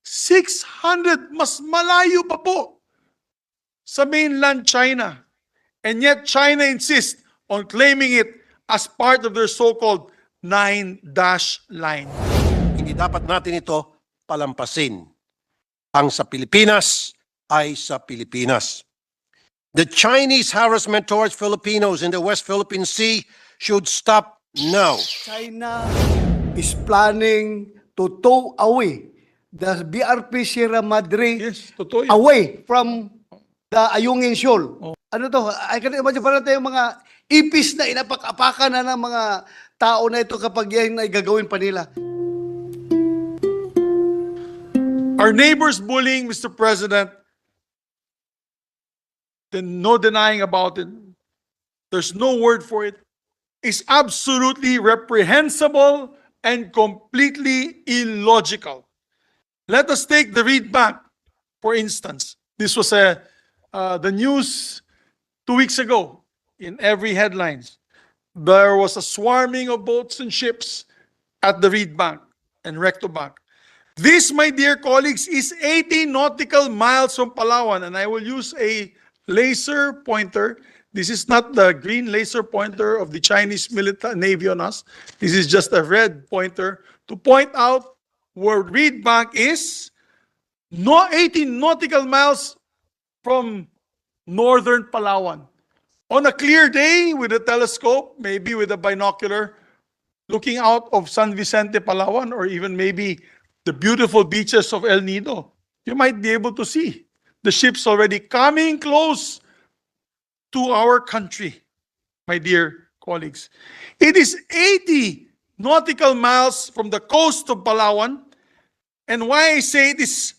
600, mas malayo pa po sa mainland China. And yet China insists on claiming it as part of their so-called 9-dash line. Hindi dapat natin ito palampasin. Ang sa Pilipinas ay sa Pilipinas. The Chinese harassment towards Filipinos in the West Philippine Sea should stop now. China is planning to tow away the BRP Sierra Madre Yes, totoo yun. away from the Ayungin Shoal. Ano to? I can imagine parang tayong mga IPIS na inapak-apakan na ng mga tao na ito kapag yan ay gagawin pa nila. Our neighbors bullying, Mr. President, then no denying about it. There's no word for it. It's absolutely reprehensible and completely illogical. Let us take the read back, for instance. This was the news 2 weeks ago in every headlines. There was a swarming of boats and ships at the reed bank and recto bank. This, my dear colleagues, is 80 nautical miles from Palawan, and I will use a laser pointer. This is not the green laser pointer of the Chinese military navy on us. This is just a red pointer to point out where reed bank is. No, 80 nautical miles from northern Palawan. On a clear day with a telescope, maybe with a binocular, looking out of San Vicente, Palawan, or even maybe the beautiful beaches of El Nido, you might be able to see the ships already coming close to our country, my dear colleagues. It is 80 nautical miles from the coast of Palawan, and why I say it is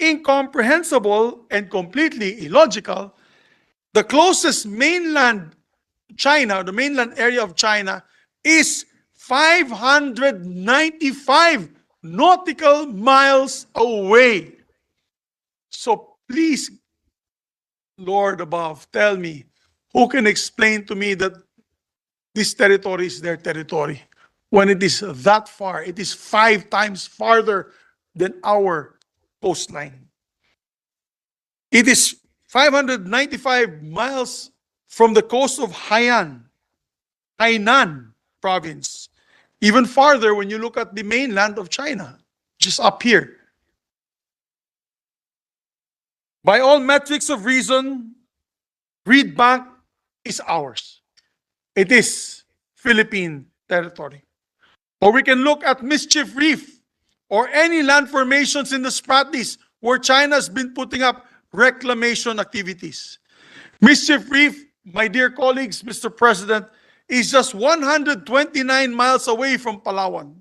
incomprehensible and completely illogical, the closest mainland China, the mainland area of China, is 595 nautical miles away. So please, Lord above, tell me, who can explain to me that this territory is their territory when it is that far? It is 5 times farther than our coastline. It is 595 miles from the coast of Hainan province. Even farther when you look at the mainland of China, just up here. By all metrics of reason, reed bank is ours. It is Philippine territory. Or we can look at Mischief Reef or any land formations in the Spratlys where China has been putting up reclamation activities. Mischief Reef, my dear colleagues, Mr. President, is just 129 miles away from Palawan.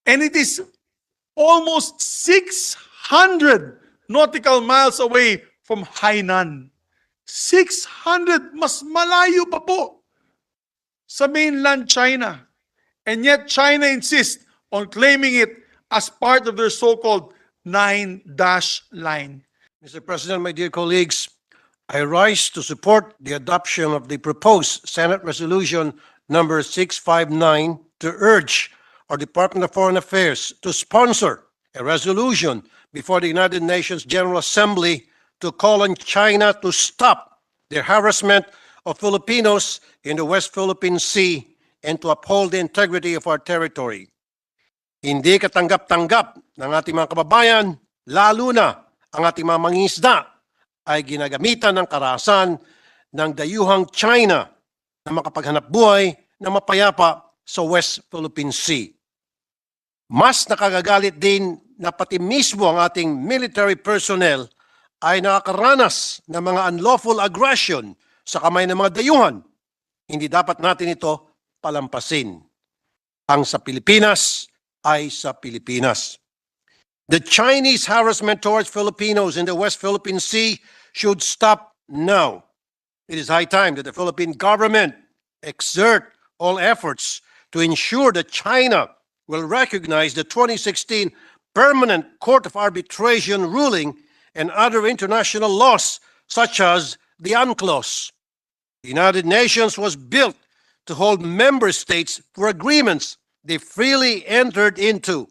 And it is almost 600 nautical miles away from Hainan. 600, mas malayo pa po sa mainland China. And yet China insists on claiming it as part of their so-called 9-dash line. Mr. President, my dear colleagues, I rise to support the adoption of the proposed Senate Resolution number 659 to urge our Department of Foreign Affairs to sponsor a resolution before the United Nations General Assembly to call on China to stop their harassment of Filipinos in the West Philippine Sea and to uphold the integrity of our territory. Hindi katanggap-tanggap ng ating mga kababayan, lalo na ang ating mga mangingisda, ay ginagamitan ng karahasan ng dayuhang China na makapaghanap buhay na mapayapa sa West Philippine Sea. Mas nakagagalit din na pati mismo ang ating military personnel ay nakakaranas ng mga unlawful aggression sa kamay ng mga dayuhan. Hindi dapat natin ito palampasin. Ang sa Pilipinas ay sa Pilipinas. The Chinese harassment towards Filipinos in the West Philippine Sea should stop now. It is high time that the Philippine government exert all efforts to ensure that China will recognize the 2016 Permanent Court of Arbitration ruling and other international laws such as the UNCLOS. The United Nations was built to hold member states for agreements they freely entered into.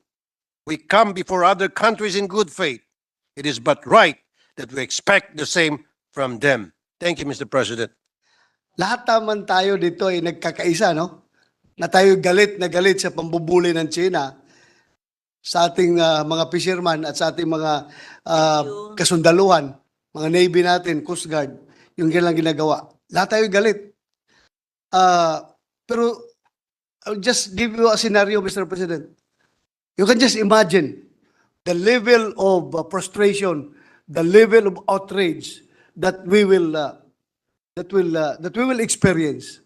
We come before other countries in good faith. It is but right that we expect the same from them. Thank you, Mr. President. Lahat naman tayo dito ay nagkakaisa, no? Na tayo galit na galit sa pambubuli ng China sa ating mga fisherman at sa ating mga kasundaluhan, mga Navy natin, Coast Guard, yung kailang ginagawa. Lahat tayo galit. Pero I'll just give you a scenario, Mr. President. You can just imagine the level of frustration, the level of outrage that we will experience.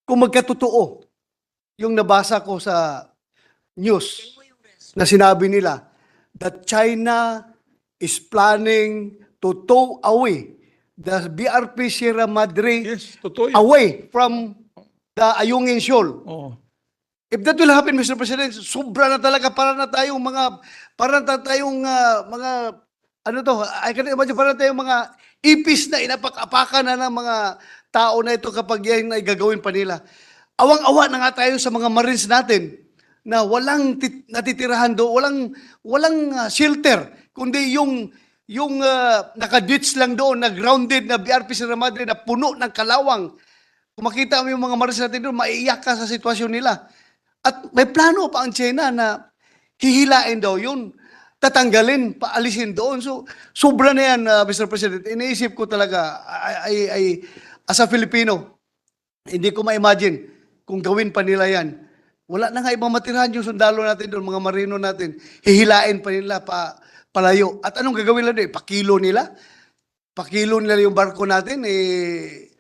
Kung magkatotoo yung nabasa ko sa news na sinabi nila that China is planning to tow away the BRP Sierra Madre Yes, totoo yun. away from the Ayungin Shoal. Oh. If that will happen, Mr. President, sobra na talaga para na tayong mga ano to, I can imagine para na tayong mga IPIS na inapak-apakan na ng mga tao na ito kapag yan ay gagawin pa nila. Awang-awa na nga tayo sa mga Marines natin na walang natitirahan doon, walang shelter, kundi yung nakadits lang doon, na grounded na BRP Sierra Madre na puno ng kalawang. Kung makita mo yung mga Marines natin doon, maiiyak ka sa sitwasyon nila. At may plano pa ang China na hihilain daw yun, tatanggalin, paalisin doon. So, sobra na yan, Mr. President. Iniisip ko talaga, as a Filipino, hindi ko ma-imagine kung gawin pa nila yan. Wala na nga ibang matirahan yung sundalo natin doon, mga marino natin. Hihilain pa nila palayo. At anong gagawin nila doon? Pakilo nila? Pakilo nila yung barko natin?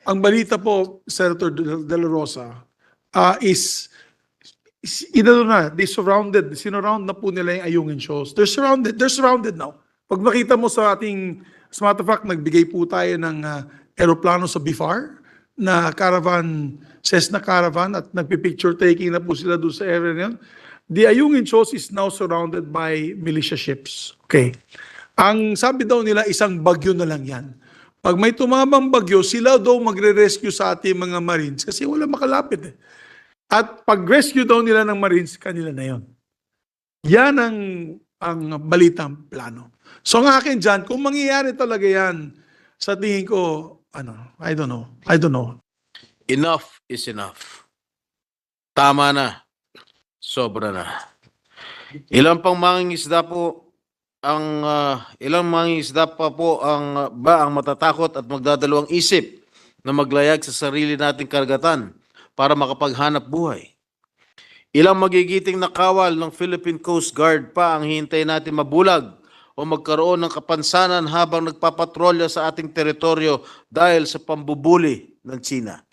Ang balita po, Senator De La Rosa, is sinurround na po nila yung Ayungin shows. They're surrounded now. Pag makita mo sa ating, as a matter of fact, nagbigay po tayo ng aeroplano sa BIFAR na caravan, Cessna caravan, at nagpipicture taking na po sila doon sa area na yun. The Ayungin shows is now surrounded by militia ships. Okay. Ang sabi daw nila, isang bagyo na lang yan. Pag may tumamang bagyo, sila daw magre-rescue sa ating mga Marines kasi wala makalapit eh. At pag-rescue daw nila ng Marines, kanila na yon. Yan ang balitang plano. So ang akin dyan, kung mangyayari talaga yan, sa tingin ko, I don't know. Enough is enough. Tama na. Sobra na. Ilang mangingisda pa po ang matatakot at magdadalawang isip na maglayag sa sarili nating karagatan para makapaghanap buhay. Ilang magigiting na kawal ng Philippine Coast Guard pa ang hintay natin mabulag o magkaroon ng kapansanan habang nagpapatrolya sa ating teritoryo dahil sa pambubuli ng China.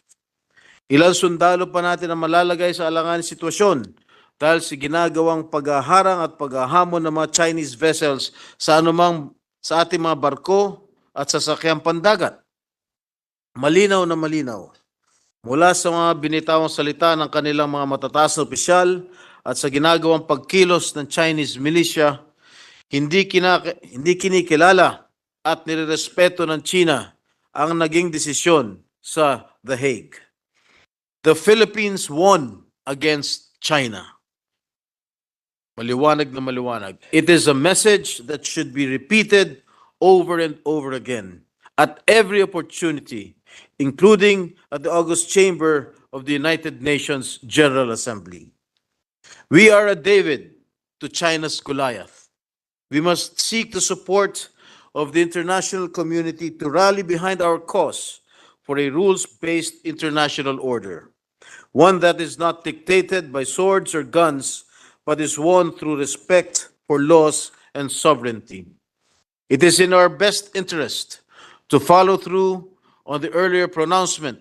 Ilang sundalo pa natin ang malalagay sa alanganing sitwasyon dahil sa ginagawang paghaharang at paghahamon ng mga Chinese vessels sa ating mga barko at sasakyang pandagat. Malinaw na malinaw. Mula sa mga binitawang salita ng kanilang mga matataas na opisyal at sa ginagawang pagkilos ng Chinese militia, hindi kinikilala at nirerespeto ng China ang naging desisyon sa The Hague. The Philippines won against China. Maliwanag na maliwanag. It is a message that should be repeated over and over again at every opportunity, including at the August Chamber of the United Nations General Assembly. We are a David to China's Goliath. We must seek the support of the international community to rally behind our cause for a rules-based international order, one that is not dictated by swords or guns, but is won through respect for laws and sovereignty. It is in our best interest to follow through on the earlier pronouncement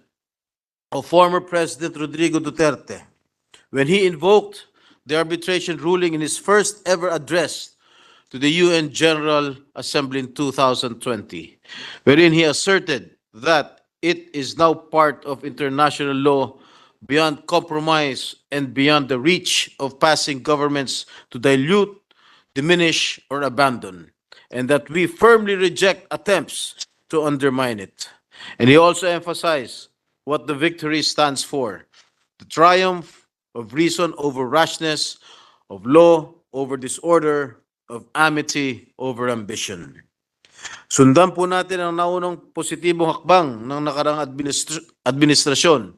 of former President Rodrigo Duterte when he invoked the arbitration ruling in his first ever address to the UN General Assembly in 2020, wherein he asserted that it is now part of international law beyond compromise and beyond the reach of passing governments to dilute, diminish, or abandon, and that we firmly reject attempts to undermine it. And he also emphasized what the victory stands for: the triumph of reason over rashness, of law over disorder, of amity over ambition. Sundan po natin ang naunang positibong hakbang ng nakarang administrasyon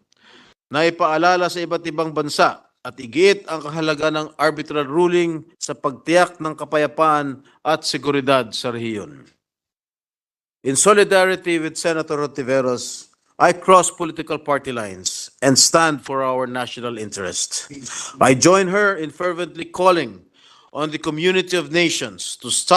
na ipaalala sa iba't ibang bansa at igiit ang kahalaga ng arbitral ruling sa pagtiyak ng kapayapaan at seguridad sa rehiyon. In solidarity with Senator Hontiveros, I cross political party lines and stand for our national interest. I join her in fervently calling on the community of nations to stop